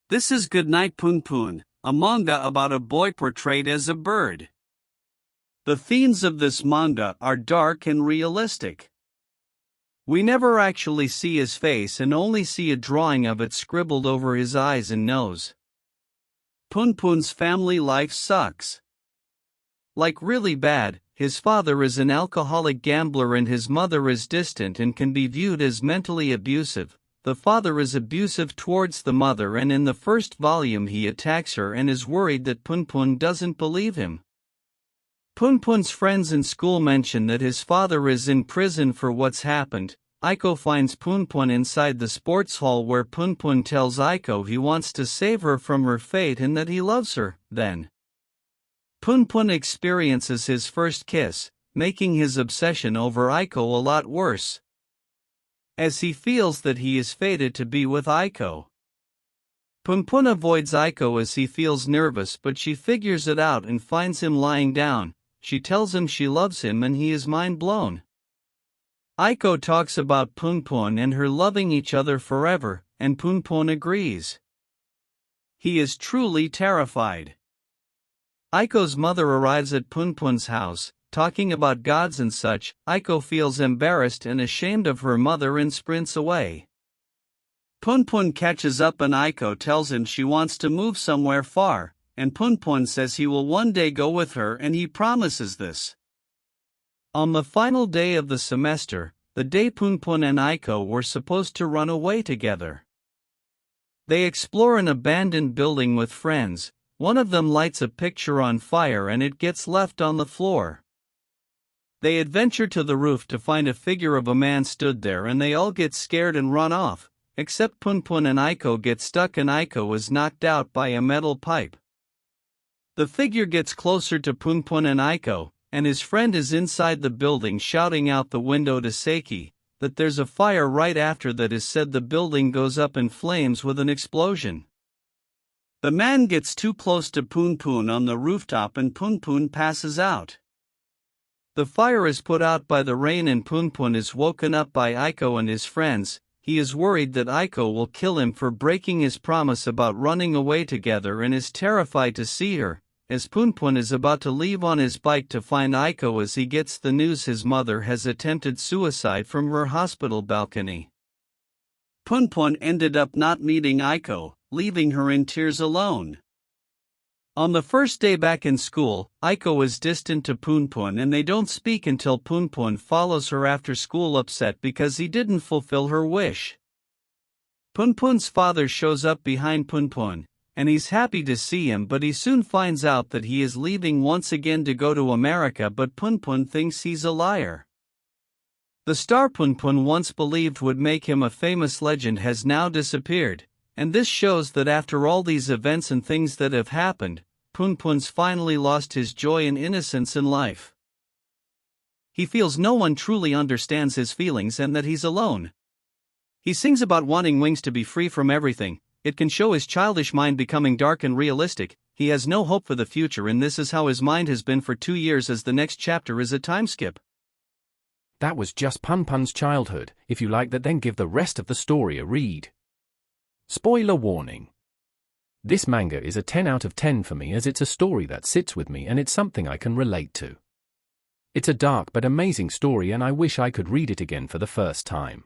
This is Goodnight Punpun, a manga about a boy portrayed as a bird. The themes of this manga are dark and realistic. We never actually see his face and only see a drawing of it scribbled over his eyes and nose. Punpun's family life sucks. Like really bad. His father is an alcoholic gambler and his mother is distant and can be viewed as mentally abusive. The father is abusive towards the mother, and in the first volume he attacks her and is worried that Punpun doesn't believe him. Punpun's friends in school mention that his father is in prison for what's happened. Aiko finds Punpun inside the sports hall where Punpun tells Aiko he wants to save her from her fate and that he loves her. Then Punpun experiences his first kiss, making his obsession over Aiko a lot worse, as he feels that he is fated to be with Aiko. Punpun avoids Aiko as he feels nervous, but she figures it out and finds him lying down. She tells him she loves him and he is mind blown. Aiko talks about Punpun and her loving each other forever, and Punpun agrees. He is truly terrified. Aiko's mother arrives at Punpun's house, talking about gods and such. Aiko feels embarrassed and ashamed of her mother and sprints away. Punpun catches up and Aiko tells him she wants to move somewhere far, and Punpun says he will one day go with her and he promises this. On the final day of the semester, the day Punpun and Aiko were supposed to run away together, they explore an abandoned building with friends. One of them lights a picture on fire and it gets left on the floor. They adventure to the roof to find a figure of a man stood there and they all get scared and run off, except Punpun and Aiko get stuck and Aiko is knocked out by a metal pipe. The figure gets closer to Punpun and Aiko, and his friend is inside the building shouting out the window to Seiki that there's a fire. Right after that is said, the building goes up in flames with an explosion. The man gets too close to Punpun on the rooftop and Punpun passes out. The fire is put out by the rain and Punpun is woken up by Aiko and his friends. He is worried that Aiko will kill him for breaking his promise about running away together and is terrified to see her, as Punpun is about to leave on his bike to find Aiko as he gets the news his mother has attempted suicide from her hospital balcony. Punpun ended up not meeting Aiko, leaving her in tears alone. On the first day back in school, Aiko is distant to Punpun and they don't speak until Punpun follows her after school upset because he didn't fulfill her wish. Punpun's father shows up behind Punpun, and he's happy to see him, but he soon finds out that he is leaving once again to go to America, but Punpun thinks he's a liar. The star Punpun once believed would make him a famous legend has now disappeared. And this shows that after all these events and things that have happened, Punpun's finally lost his joy and innocence in life. He feels no one truly understands his feelings and that he's alone. He sings about wanting wings to be free from everything. It can show his childish mind becoming dark and realistic. He has no hope for the future, and this is how his mind has been for 2 years, as the next chapter is a time skip. That was just Punpun's childhood. If you like that, then give the rest of the story a read. Spoiler warning. This manga is a 10 out of 10 for me, as it's a story that sits with me and it's something I can relate to. It's a dark but amazing story and I wish I could read it again for the first time.